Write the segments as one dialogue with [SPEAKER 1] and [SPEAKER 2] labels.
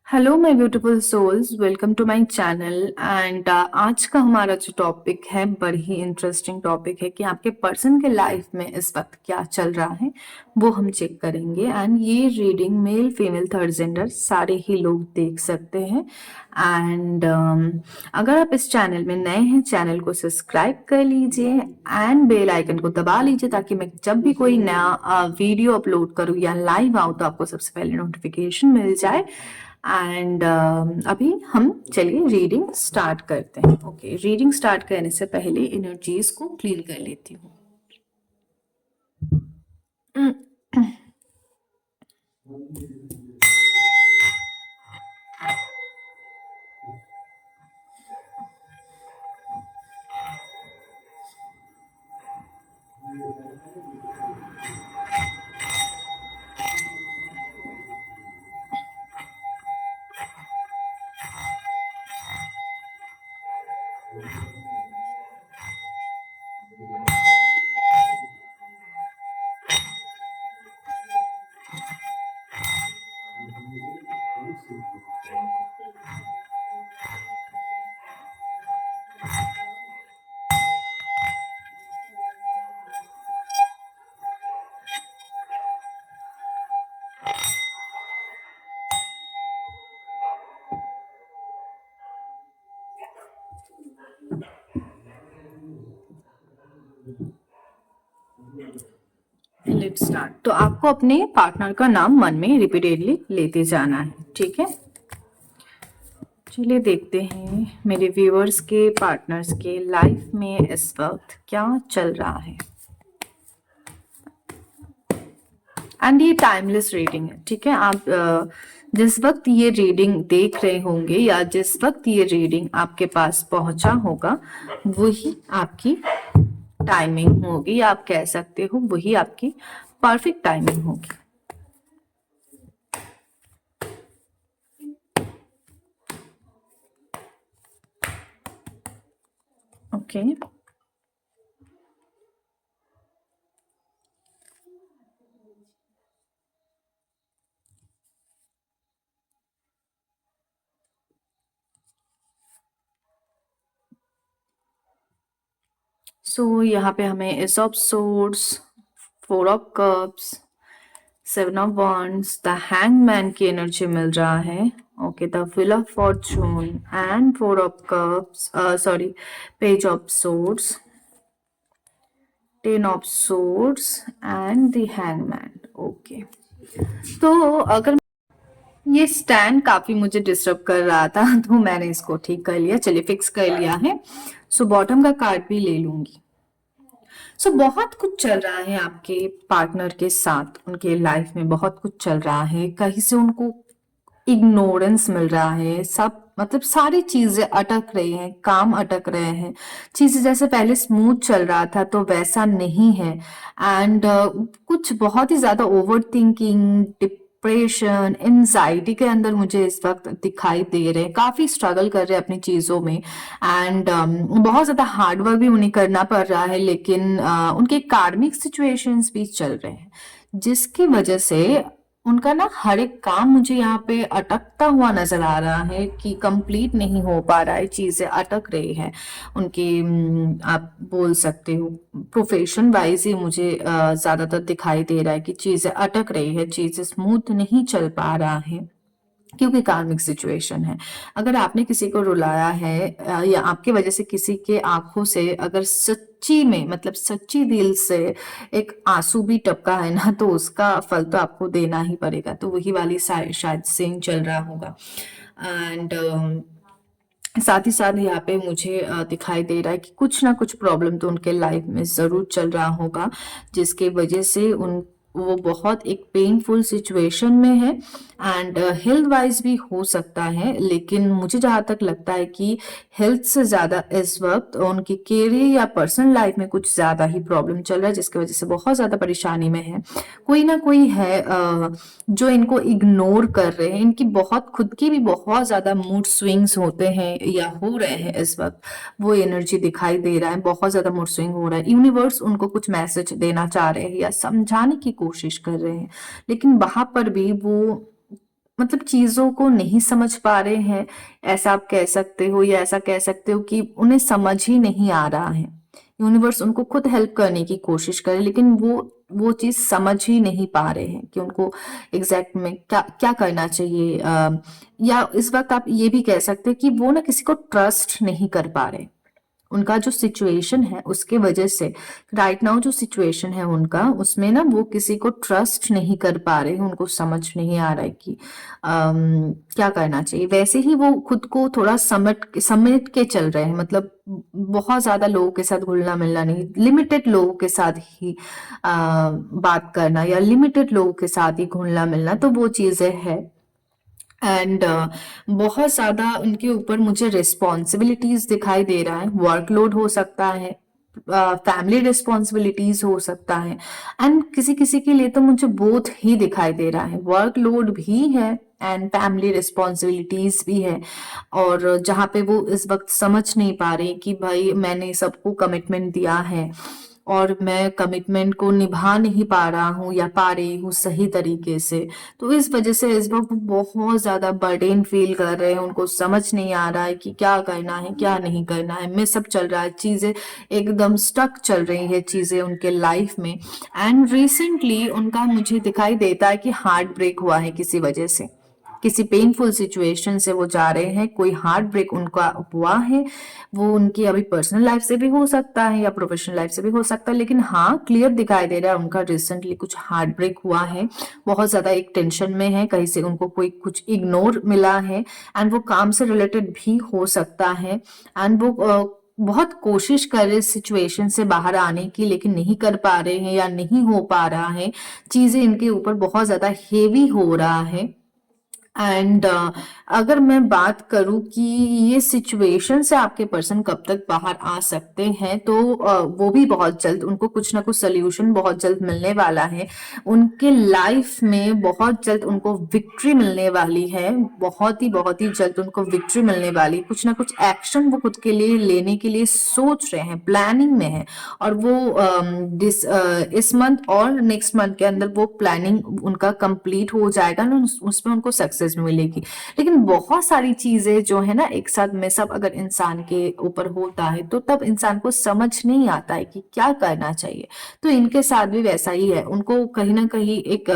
[SPEAKER 1] Hello my beautiful souls, welcome to my channel. And आज का हमारा जो टॉपिक है बड़ी ही इंटरेस्टिंग टॉपिक है कि आपके पर्सन के लाइफ में इस वक्त क्या चल रहा है वो हम चेक करेंगे। एंड ये reading male female third gender सारे ही लोग देख सकते हैं। एंड अगर आप इस चैनल में नए हैं, चैनल को सब्सक्राइब कर लीजिए एंड बेल आइकन को दबा लीजिए ताकि मैं जब भी कोई नया वीडियो अपलोड करूँ या लाइव आऊँ तो आपको सबसे पहले नोटिफिकेशन मिल जाए। एंड अभी हम चलिए रीडिंग स्टार्ट करते हैं। ओके, रीडिंग स्टार्ट करने से पहले एनर्जीज को क्लीन कर लेती हूँ। Let's start. तो आपको अपने पार्टनर का नाम मन में रिपीटेडली लेते जाना है, ठीक है। चलिए देखते हैं मेरे व्यूअर्स के पार्टनर्स के लाइफ में इस वक्त क्या चल रहा है। एंड ये टाइमलेस रीडिंग है, ठीक है। आप जिस वक्त ये रीडिंग देख रहे होंगे या जिस वक्त ये रीडिंग आपके पास पहुंचा होगा वही आपकी टाइमिंग होगी, या आप कह सकते हो वही आपकी परफेक्ट टाइमिंग होगी। ओके, सो यहाँ पे हमें S of swords, four of cups, seven of wands, the hangman की एनर्जी मिल रहा है। Okay, the wheel of Fortune and four of cups, sorry, page of swords, ten of swords and the hangman. Okay, तो अगर ये stand काफी मुझे disturb कर रहा था तो मैंने इसको ठीक कर लिया, चलिए फिक्स कर लिया है। सो बॉटम का कार्ड भी ले लूंगी। सो बहुत कुछ चल रहा है आपके पार्टनर के साथ, उनके लाइफ में बहुत कुछ चल रहा है। कहीं से उनको इग्नोरेंस मिल रहा है, सब मतलब सारी चीजें अटक रही हैं, काम अटक रहे हैं। चीजें जैसे पहले स्मूथ चल रहा था तो वैसा नहीं है। एंड कुछ बहुत ही ज्यादा ओवर थिंकिंग, डिप्रेशन, एंजाइटी के अंदर मुझे इस वक्त दिखाई दे रहे हैं। काफी स्ट्रगल कर रहे हैं अपनी चीजों में। एंड बहुत ज्यादा हार्डवर्क भी उन्हें करना पड़ रहा है, लेकिन उनके कार्मिक सिचुएशंस भी चल रहे हैं जिसकी वजह से उनका ना हर एक काम मुझे यहाँ पे अटकता हुआ नजर आ रहा है कि कंप्लीट नहीं हो पा रहा है, चीजें अटक रही है उनकी। आप बोल सकते हो प्रोफेशन वाइज ही मुझे ज्यादातर दिखाई दे रहा है कि चीजें अटक रही है, चीजें स्मूथ नहीं चल पा रहा है क्योंकि कार्मिक सिचुएशन है। अगर आपने किसी को रुलाया है या आपकी वजह से किसी के आंखों से अगर सच्ची में मतलब सच्ची दिल से एक आंसू भी टपका है ना, तो उसका फल तो आपको देना ही पड़ेगा। तो वही वाली शायद सीन चल रहा होगा। एंड साथ ही साथ यहाँ पे मुझे दिखाई दे रहा है कि कुछ ना कुछ प्रॉब्लम तो उनके लाइफ में जरूर चल रहा होगा जिसके वजह से उन वो बहुत एक पेनफुल सिचुएशन में है। एंड हेल्थ वाइज भी हो सकता है, लेकिन मुझे जहां तक लगता है कि हेल्थ से ज्यादा इस वक्त उनकी कैरियर या पर्सनल लाइफ में कुछ ज्यादा ही प्रॉब्लम चल रहा है जिसकी वजह से बहुत ज्यादा परेशानी में है। कोई ना कोई है जो इनको इग्नोर कर रहे हैं। इनकी बहुत खुद की भी बहुत ज्यादा मूड स्विंग्स होते हैं या हो रहे हैं इस वक्त, वो एनर्जी दिखाई दे रहा है। बहुत ज्यादा मूड स्विंग हो रहा है, यूनिवर्स उनको कुछ मैसेज देना चाह रहे हैं या समझाने की कोशिश कर रहे हैं, लेकिन वहां पर भी वो मतलब चीजों को नहीं समझ पा रहे हैं, ऐसा आप कह सकते हो, या ऐसा कह सकते हो कि उन्हें समझ ही नहीं आ रहा है। यूनिवर्स उनको खुद हेल्प करने की कोशिश करे, लेकिन वो चीज समझ ही नहीं पा रहे हैं कि उनको एग्जैक्ट में क्या क्या करना चाहिए। या इस वक्त आप ये भी कह सकते हैं कि वो ना किसी को ट्रस्ट नहीं कर पा रहे। उनका जो सिचुएशन है उसके वजह से, राइट नाउ जो सिचुएशन है उनका, उसमें ना वो किसी को ट्रस्ट नहीं कर पा रहे हैं। उनको समझ नहीं आ रहा है कि क्या करना चाहिए। वैसे ही वो खुद को थोड़ा समेट समेट के चल रहे हैं, मतलब बहुत ज्यादा लोगों के साथ घुलना मिलना नहीं, लिमिटेड लोगों के साथ ही बात करना, या लिमिटेड लोगों के साथ ही घुलना मिलना, तो वो चीजें है। एंड बहुत ज्यादा उनके ऊपर मुझे रिस्पॉन्सिबिलिटीज दिखाई दे रहा है। वर्कलोड हो सकता है, फैमिली रिस्पॉन्सिबिलिटीज हो सकता है, एंड किसी किसी के लिए तो मुझे बोथ ही दिखाई दे रहा है। वर्कलोड भी है एंड फैमिली रिस्पॉन्सिबिलिटीज भी है। और जहाँ पे वो इस वक्त समझ नहीं पा रहे कि भाई मैंने सबको कमिटमेंट दिया है और मैं कमिटमेंट को निभा नहीं पा रहा हूँ या पा रही हूँ सही तरीके से, तो इस वजह से इस वक्त वो बहुत ज्यादा बर्डन फील कर रहे हैं। उनको समझ नहीं आ रहा है कि क्या करना है क्या नहीं करना है, मिस सब चल रहा है, चीजें एकदम स्टक चल रही है चीजें उनके लाइफ में। एंड रिसेंटली उनका मुझे दिखाई देता है कि हार्ट ब्रेक हुआ है किसी वजह से, किसी पेनफुल सिचुएशन से वो जा रहे हैं, कोई हार्ट ब्रेक उनका हुआ है। वो उनकी अभी पर्सनल लाइफ से भी हो सकता है या प्रोफेशनल लाइफ से भी हो सकता है, लेकिन हाँ क्लियर दिखाई दे रहा है उनका रिसेंटली कुछ हार्ट ब्रेक हुआ है। बहुत ज्यादा एक टेंशन में है, कहीं से उनको कोई कुछ इग्नोर मिला है, एंड वो काम से रिलेटेड भी हो सकता है। एंड वो बहुत कोशिश कर रहे सिचुएशन से बाहर आने की, लेकिन नहीं कर पा रहे हैं या नहीं हो पा रहा है। चीजें इनके ऊपर बहुत ज्यादा हेवी हो रहा है। एंड अगर मैं बात करूं कि ये सिचुएशन से आपके पर्सन कब तक बाहर आ सकते हैं, तो वो भी बहुत जल्द, उनको कुछ ना कुछ सोल्यूशन बहुत जल्द मिलने वाला है। उनके लाइफ में बहुत जल्द उनको विक्ट्री मिलने वाली है, बहुत ही जल्द उनको विक्ट्री मिलने वाली। कुछ ना कुछ एक्शन वो खुद के लिए लेने के लिए सोच रहे हैं, प्लानिंग में है, और वो इस मंथ और नेक्स्ट मंथ के अंदर वो प्लानिंग उनका कंप्लीट हो जाएगा ना, उसमें उनको सक्सेस मिलेगी। लेकिन बहुत सारी चीजें जो है ना एक साथ में सब अगर इंसान के ऊपर होता है, तो तब इंसान को समझ नहीं आता है कि क्या करना चाहिए। तो इनके साथ भी वैसा ही है, उनको कहीं ना कहीं एक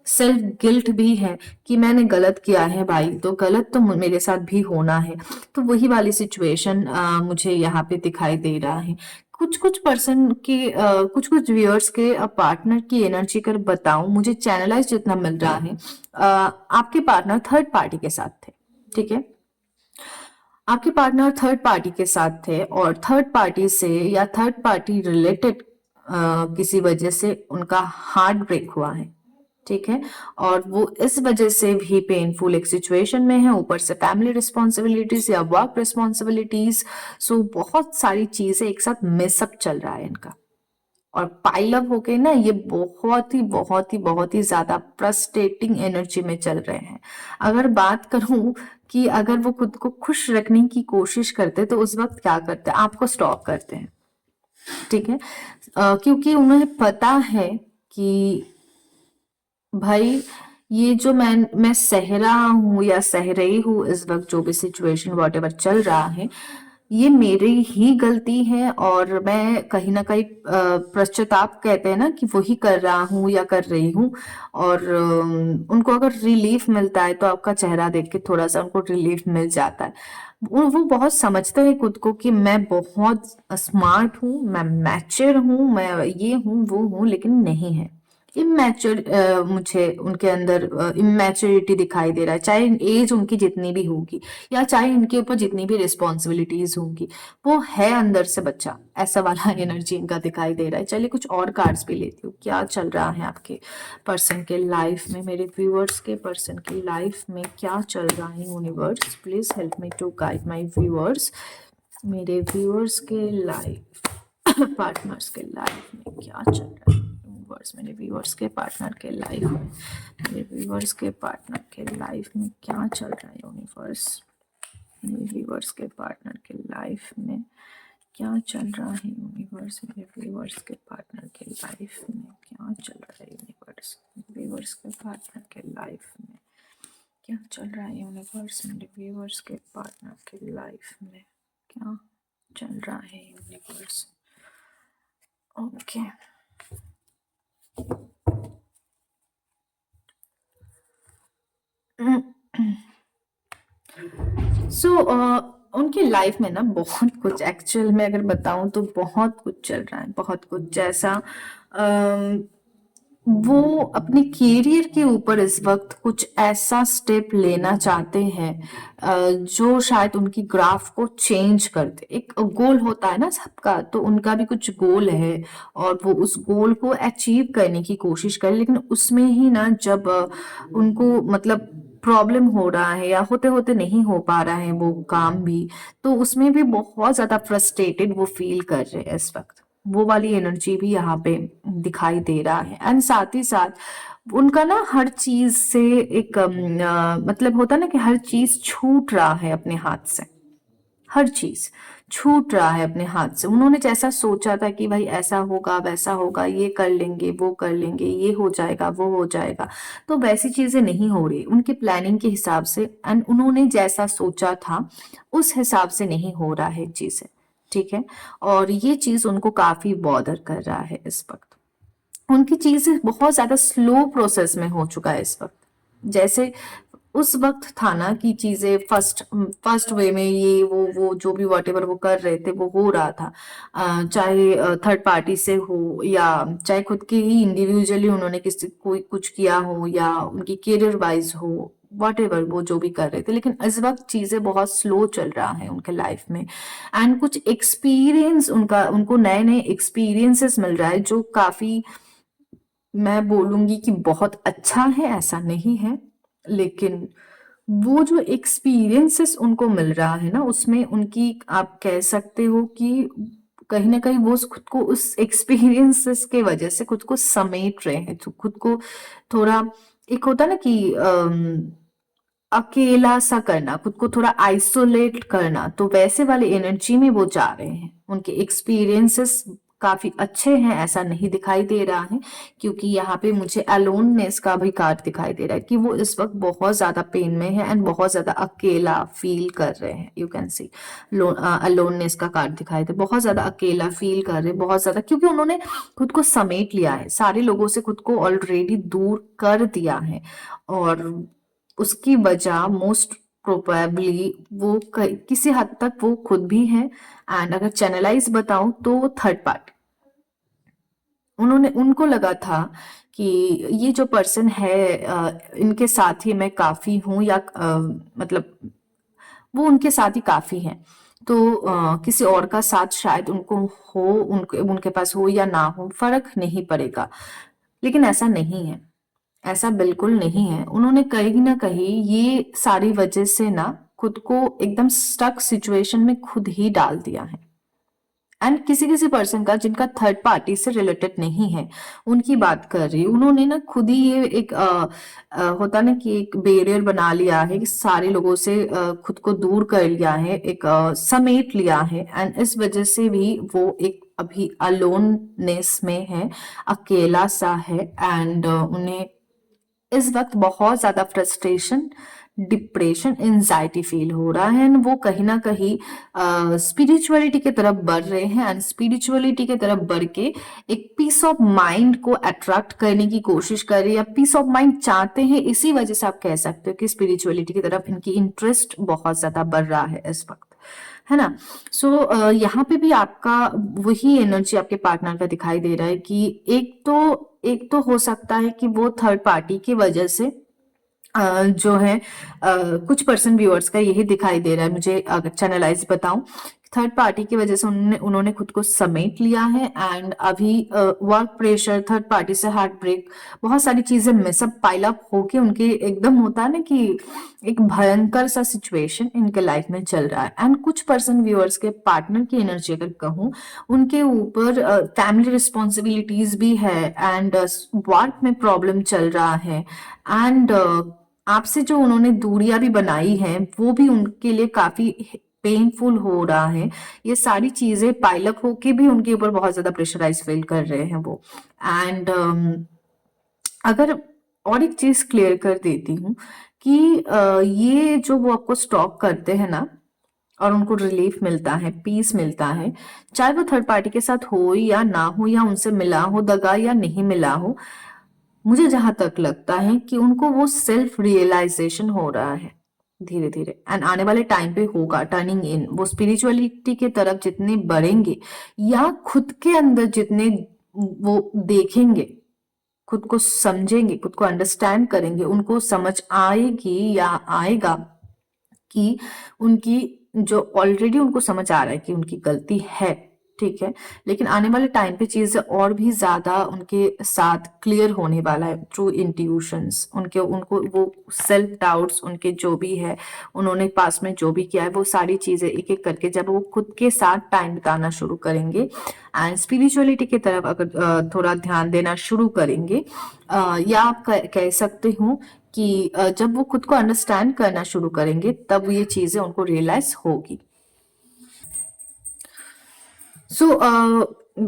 [SPEAKER 1] सेल्फ गिल्ट भी है कि मैंने गलत किया है भाई, तो गलत तो मेरे साथ भी होना है। तो वही वाली सिचुएशन मुझे यहाँ पे दिखाई दे रहा है। कुछ कुछ पर्सन के कुछ कुछ व्यूअर्स के पार्टनर की एनर्जी कर बताऊं, मुझे चैनलाइज जितना मिल रहा है, आपके पार्टनर थर्ड पार्टी के साथ थे। ठीक है, आपके पार्टनर थर्ड पार्टी के साथ थे, और थर्ड पार्टी से या थर्ड पार्टी रिलेटेड किसी वजह से उनका हार्ट ब्रेक हुआ है। ठीक है, और वो इस वजह से भी पेनफुल एक सिचुएशन में है, ऊपर से फैमिली रिस्पॉन्सिबिलिटीज या वर्क रिस्पॉन्सिबिलिटीज। सो बहुत सारी चीजें एक साथ मिसअप चल रहा है इनका, और पाइल अप होके ना ये बहुत ही ज्यादा फ्रस्ट्रेटिंग एनर्जी में चल रहे हैं। अगर बात करूं कि अगर वो खुद को खुश रखने की कोशिश करते, तो उस वक्त क्या करते, आपको स्टॉप करते हैं। ठीक है, क्योंकि उन्हें पता है कि भाई ये जो मैं सह रहा हूँ या सह रही हूँ इस वक्त, जो भी सिचुएशन वॉट एवर चल रहा है, ये मेरी ही गलती है, और मैं कहीं ना कहीं पश्चाताप कहते हैं ना कि वही कर रहा हूँ या कर रही हूँ। और उनको अगर रिलीफ मिलता है तो आपका चेहरा देख के थोड़ा सा उनको रिलीफ मिल जाता है। वो बहुत समझते हैं खुद को कि मैं बहुत स्मार्ट हूँ, मैं मैच्योर हूँ, मैं ये हूँ वो हूँ, लेकिन नहीं है। इमेच्योर, मुझे उनके अंदर इमेच्योरिटी दिखाई दे रहा है, चाहे एज उनकी जितनी भी होगी या चाहे इनके ऊपर जितनी भी रिस्पॉन्सिबिलिटीज होंगी, वो है अंदर से बच्चा, ऐसा वाला एनर्जी इनका दिखाई दे रहा है। चलिए कुछ और कार्ड्स भी लेती हूँ, क्या चल रहा है आपके पर्सन के लाइफ में, मेरे व्यूअर्स के पर्सन की लाइफ में क्या चल रहा है। Universe please help me to guide my viewers, मेरे व्यूअर्स के लाइफ पार्टनर्स के लाइफ में क्या चल रहा है। यूनिवर्स मेरे व्यूअर्स के पार्टनर के लाइफ में, मेरे व्यूअर्स के पार्टनर के लाइफ में क्या चल रहा है। यूनिवर्स मेरे व्यूअर्स के पार्टनर के लाइफ में क्या चल रहा है। यूनिवर्स मेरे व्यूअर्स के पार्टनर के लाइफ में क्या चल रहा है। यूनिवर्स व्यूअर्स के पार्टनर के लाइफ में क्या चल रहा है यूनिवर्स में व्यूअर्स के पार्टनर की लाइफ में, क्या चल रहा है यूनिवर्स। ओके सो उनकी लाइफ में ना बहुत कुछ, एक्चुअल में अगर बताऊं तो बहुत कुछ चल रहा है, बहुत कुछ। जैसा वो अपने कैरियर के ऊपर इस वक्त कुछ ऐसा स्टेप लेना चाहते हैं जो शायद उनकी ग्राफ को चेंज कर दे। एक गोल होता है ना सबका, तो उनका भी कुछ गोल है और वो उस गोल को अचीव करने की कोशिश करे, लेकिन उसमें ही ना जब उनको मतलब प्रॉब्लम हो रहा है या होते होते नहीं हो पा रहा है वो काम भी, तो उसमें भी बहुत ज्यादा फ्रस्ट्रेटेड वो फील कर रहे हैं इस वक्त। वो वाली एनर्जी भी यहाँ पे दिखाई दे रहा है। एंड साथ ही साथ उनका ना हर चीज से एक मतलब होता ना कि हर चीज छूट रहा है अपने हाथ से, हर चीज छूट रहा है अपने हाथ से। उन्होंने जैसा सोचा था कि भाई ऐसा होगा वैसा होगा, ये कर लेंगे वो कर लेंगे, ये हो जाएगा वो हो जाएगा, तो वैसी चीजें नहीं हो रही उनकी प्लानिंग के हिसाब से। एंड उन्होंने जैसा सोचा था उस हिसाब से नहीं हो रहा है चीजें, ठीक है। और ये चीज उनको काफी बॉदर कर रहा है इस वक्त। उनकी चीजें बहुत ज्यादा स्लो प्रोसेस में हो चुका है इस वक्त। जैसे उस वक्त था ना कि चीजें फर्स्ट फर्स्ट वे में ये वो जो भी वॉट एवर वो कर रहे थे वो हो रहा था, चाहे थर्ड पार्टी से हो या चाहे खुद के ही इंडिविजुअली उन्होंने किसी कोई कुछ किया हो या उनकी करियर वाइज हो, वॉट एवर वो जो भी कर रहे थे। लेकिन इस वक्त चीजें बहुत स्लो चल रहा है उनके लाइफ में। एंड कुछ एक्सपीरियंस उनका उनको नए नए एक्सपीरियंसेस मिल रहा है जो काफी, मैं बोलूंगी कि बहुत अच्छा है, ऐसा नहीं है, लेकिन वो जो एक्सपीरियंसेस उनको मिल रहा है ना उसमें उनकी, आप कह सकते हो कि कहीं ना कहीं वो खुद को उस एक्सपीरियंसेस के वजह से खुद को समेट रहे हैं, तो खुद को थोड़ा, एक होता ना कि अकेला सा करना, खुद को थोड़ा आइसोलेट करना, तो वैसे वाली एनर्जी में वो जा रहे हैं। उनके एक्सपीरियंसेस काफी अच्छे हैं ऐसा नहीं दिखाई दे रहा है, क्योंकि यहाँ पे मुझे अलोननेस का भी कार्ड दिखाई दे रहा है कि वो इस वक्त बहुत ज्यादा पेन में है एंड बहुत ज्यादा अकेला फील कर रहे हैं। यू कैन सी अलोननेस का कार्ड दिखाई दे, बहुत ज्यादा अकेला फील कर रहे हैं, बहुत ज्यादा, क्योंकि उन्होंने खुद को समेट लिया है, सारे लोगों से खुद को ऑलरेडी दूर कर दिया है। और उसकी वजह मोस्ट प्रोबेबली वो किसी हद तक वो खुद भी है। एंड अगर चैनलाइज बताऊं तो थर्ड पार्टी, उन्होंने उनको लगा था कि ये जो पर्सन है इनके साथ ही मैं काफी हूं, या मतलब वो उनके साथ ही काफी है, तो किसी और का साथ शायद उनको हो, उनके उनके पास हो या ना हो फर्क नहीं पड़ेगा। लेकिन ऐसा नहीं है, ऐसा बिल्कुल नहीं है। उन्होंने कहीं ना कहीं ये सारी वजह से ना खुद को एकदम स्टक सिचुएशन में खुद ही डाल दिया है। एंड किसी किसी पर्सन का जिनका थर्ड पार्टी से रिलेटेड नहीं है उनकी बात कर रही हूँ, उन्होंने ना खुद ही ये एक होता ना कि एक बैरियर बना लिया है कि सारे लोगों से खुद को दूर कर लिया है, एक समेट लिया है। एंड इस वजह से भी वो एक अभी अलोननेस में है, अकेला सा है। एंड उन्हें इस वक्त बहुत ज्यादा फ्रस्ट्रेशन, डिप्रेशन, एंजाइटी फील हो रहा है। एंड वो कहीं ना कहीं स्पिरिचुअलिटी की तरफ बढ़ रहे हैं एंड स्पिरिचुअलिटी की तरफ बढ़ के एक पीस ऑफ माइंड को अट्रैक्ट करने की कोशिश कर रहे हैं, या पीस ऑफ माइंड चाहते हैं। इसी वजह से आप कह सकते हो कि स्पिरिचुअलिटी की तरफ इनकी इंटरेस्ट बहुत ज्यादा बढ़ रहा है इस वक्त, है ना। सो यहाँ पे भी आपका वही एनर्जी आपके पार्टनर का दिखाई दे रहा है कि एक तो हो सकता है कि वो थर्ड पार्टी की वजह से जो है कुछ पर्सन व्यूअर्स का यही दिखाई दे रहा है मुझे, अगर चैनलाइज बताऊं, थर्ड पार्टी की वजह से उन्होंने उन्होंने खुद को समेट लिया है। एंड अभी वर्क प्रेशर, थर्ड पार्टी से हार्ट ब्रेक, बहुत सारी चीजें मिसअप पाइल अप होके उनके एकदम होता है ना कि एक भयंकर सा सिचुएशन इनके लाइफ में चल रहा है। एंड कुछ पर्सन व्यूअर्स के पार्टनर की एनर्जी अगर कहूँ, उनके ऊपर फैमिली रिस्पॉन्सिबिलिटीज भी है एंड वर्क में प्रॉब्लम चल रहा है। एंड आपसे जो उन्होंने दूरियां भी बनाई हैं वो भी उनके लिए काफी पेनफुल हो रहा है। ये सारी चीजें पाइलअप होके भी उनके ऊपर बहुत ज्यादा प्रेशराइज फील कर रहे हैं वो। एंड अगर और एक चीज क्लियर कर देती हूँ कि ये जो वो आपको स्टॉक करते हैं ना और उनको रिलीफ मिलता है, पीस मिलता है, चाहे वो थर्ड पार्टी के साथ हो या ना हो, या उनसे मिला हो दगा या नहीं मिला हो, मुझे जहां तक लगता है कि उनको वो सेल्फ रियलाइजेशन हो रहा है धीरे धीरे, एंड आने वाले टाइम पे होगा टर्निंग इन। वो स्पिरिचुअलिटी के तरफ जितने बढ़ेंगे या खुद के अंदर जितने वो देखेंगे, खुद को समझेंगे, खुद को अंडरस्टैंड करेंगे, उनको समझ आएगी या आएगा कि उनकी जो ऑलरेडी उनको समझ आ रहा है कि उनकी गलती है, ठीक है, लेकिन आने वाले टाइम पे चीजें और भी ज्यादा उनके साथ क्लियर होने वाला है थ्रू इंट्यूशंस। उनके उनको वो सेल्फ डाउट्स उनके जो भी है, उन्होंने पास में जो भी किया है, वो सारी चीजें एक एक करके जब वो खुद के साथ टाइम बिताना शुरू करेंगे एंड स्पिरिचुअलिटी की तरफ अगर थोड़ा ध्यान देना शुरू करेंगे, या आप कह सकते हो कि जब वो खुद को अंडरस्टैंड करना शुरू करेंगे तब ये चीजें उनको रियलाइज होगी। सो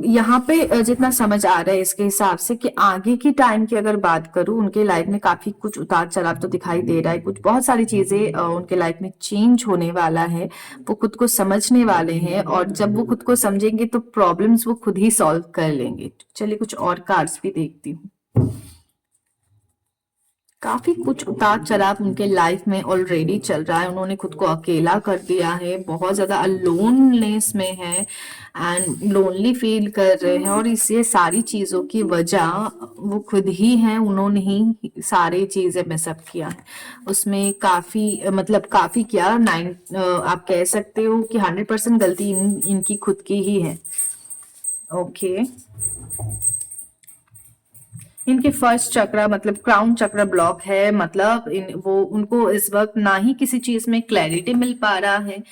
[SPEAKER 1] यहाँ पे जितना समझ आ रहा है इसके हिसाब से कि आगे की टाइम की अगर बात करूं, उनके लाइफ में काफी कुछ उतार चढ़ाव तो दिखाई दे रहा है, कुछ बहुत सारी चीजें उनके लाइफ में चेंज होने वाला है, वो खुद को समझने वाले हैं, और जब वो खुद को समझेंगे तो प्रॉब्लम्स वो खुद ही सॉल्व कर लेंगे। चलिए कुछ और कार्ड्स भी देखती हूँ। काफी कुछ उतार चढ़ाव उनके लाइफ में ऑलरेडी चल रहा है, उन्होंने खुद को अकेला कर दिया है, बहुत ज्यादा अलोननेस में है एंड लोनली फील कर रहे हैं, और इससे सारी चीजों की वजह वो खुद ही हैं, उन्होंने ही सारी चीजें मिसअप किया है। उसमें काफी मतलब काफी क्या 9 आप कह सकते हो कि 100% गलती इनकी खुद की ही है। ओके, इनके फर्स्ट चक्र मतलब क्राउन चक्र ब्लॉक है, मतलब वो उनको इस वक्त ना ही किसी चीज में क्लैरिटी मिल पा रहा है,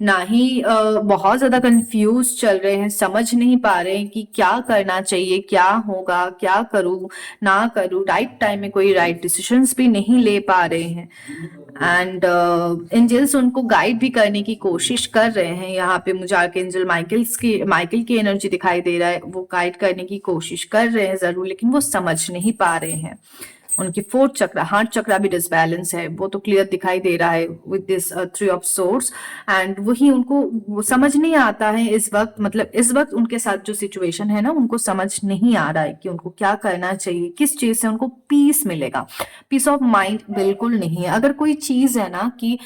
[SPEAKER 1] ना ही बहुत ज्यादा कंफ्यूज चल रहे हैं, समझ नहीं पा रहे हैं कि क्या करना चाहिए, क्या होगा, क्या करूं ना करूं, राइट टाइम में कोई राइट डिसीजंस भी नहीं ले पा रहे हैं। एंड एंजल्स उनको गाइड भी करने की कोशिश कर रहे हैं। यहाँ पे मुझे आर्कएंजल माइकल की एनर्जी दिखाई दे रहा है, वो गाइड करने की कोशिश कर रहे हैं जरूर, लेकिन वो समझ नहीं पा रहे हैं। उनकी फोर्थ चक्र हार्ट चक्र भी डिसबैलेंस है, वो तो क्लियर दिखाई दे रहा है with this 3 of swords, and वही उनको वो समझ नहीं आता है इस वक्त, मतलब इस वक्त उनके साथ जो सिचुएशन है ना, उनको समझ नहीं आ रहा है कि उनको क्या करना चाहिए, किस चीज से उनको पीस मिलेगा। पीस ऑफ माइंड बिल्कुल नहीं है। अगर कोई चीज है ना कि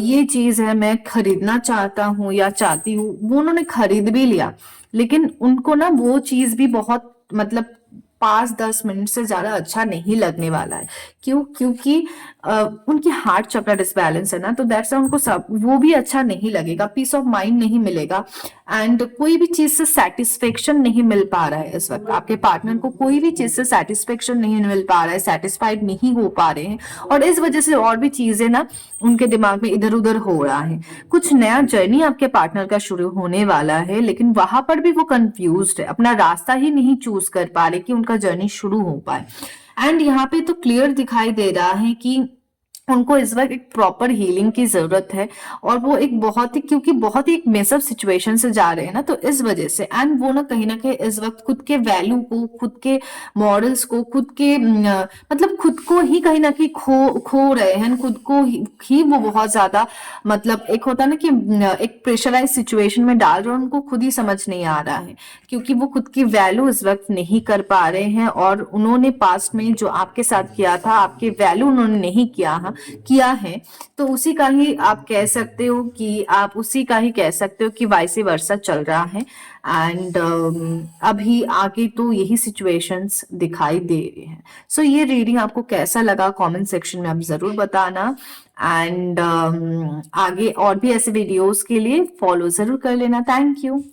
[SPEAKER 1] ये चीज है मैं खरीदना चाहता हूँ या चाहती हूँ, वो उन्होंने खरीद भी लिया, लेकिन उनको ना वो चीज भी बहुत मतलब 5-10 मिनट से ज्यादा अच्छा नहीं लगने वाला है। क्यों? क्योंकि उनकी हार्ट चक्र डिसबैलेंस है ना, तो दैट्स उनको सब वो भी अच्छा नहीं लगेगा, पीस ऑफ माइंड नहीं मिलेगा, एंड कोई भी चीज से सेटिस्फेक्शन नहीं मिल पा रहा है इस वक्त। आपके पार्टनर को कोई भी चीज से सेटिस्फेक्शन नहीं मिल पा रहा है, सेटिस्फाइड नहीं हो पा रहे हैं, और इस वजह से और भी चीजें ना उनके दिमाग में इधर उधर हो रहा है। कुछ नया जर्नी आपके पार्टनर का शुरू होने वाला है, लेकिन वहां पर भी वो कंफ्यूज्ड है, अपना रास्ता ही नहीं चूज कर पा रहे कि उनका जर्नी शुरू हो पाए। एंड यहाँ पे तो क्लियर दिखाई दे रहा है कि उनको इस वक्त एक प्रॉपर हीलिंग की जरूरत है, और वो एक बहुत ही क्योंकि बहुत ही एक मेसअप सिचुएशन से जा रहे हैं ना, तो इस वजह से एंड वो ना कहीं इस वक्त खुद के वैल्यू को, खुद के मॉडल्स को, खुद के मतलब खुद को ही कहीं ना कहीं खो रहे हैं, खुद को ही वो बहुत ज्यादा मतलब एक होता ना कि एक प्रेशराइज सिचुएशन में डाल रहे हैं, उनको खुद ही समझ नहीं आ रहा है, क्योंकि वो खुद की वैल्यू इस वक्त नहीं कर पा रहे हैं, और उन्होंने पास्ट में जो आपके साथ किया था, आपके वैल्यू उन्होंने नहीं किया है, तो उसी का ही आप कह सकते हो कि आप उसी का ही कह सकते हो कि वाइस वर्सा चल रहा है। एंड अभी आगे तो यही सिचुएशंस दिखाई दे रहे हैं। सो ये रीडिंग आपको कैसा लगा कमेंट सेक्शन में आप जरूर बताना, एंड आगे और भी ऐसे वीडियोस के लिए फॉलो जरूर कर लेना। Thank you.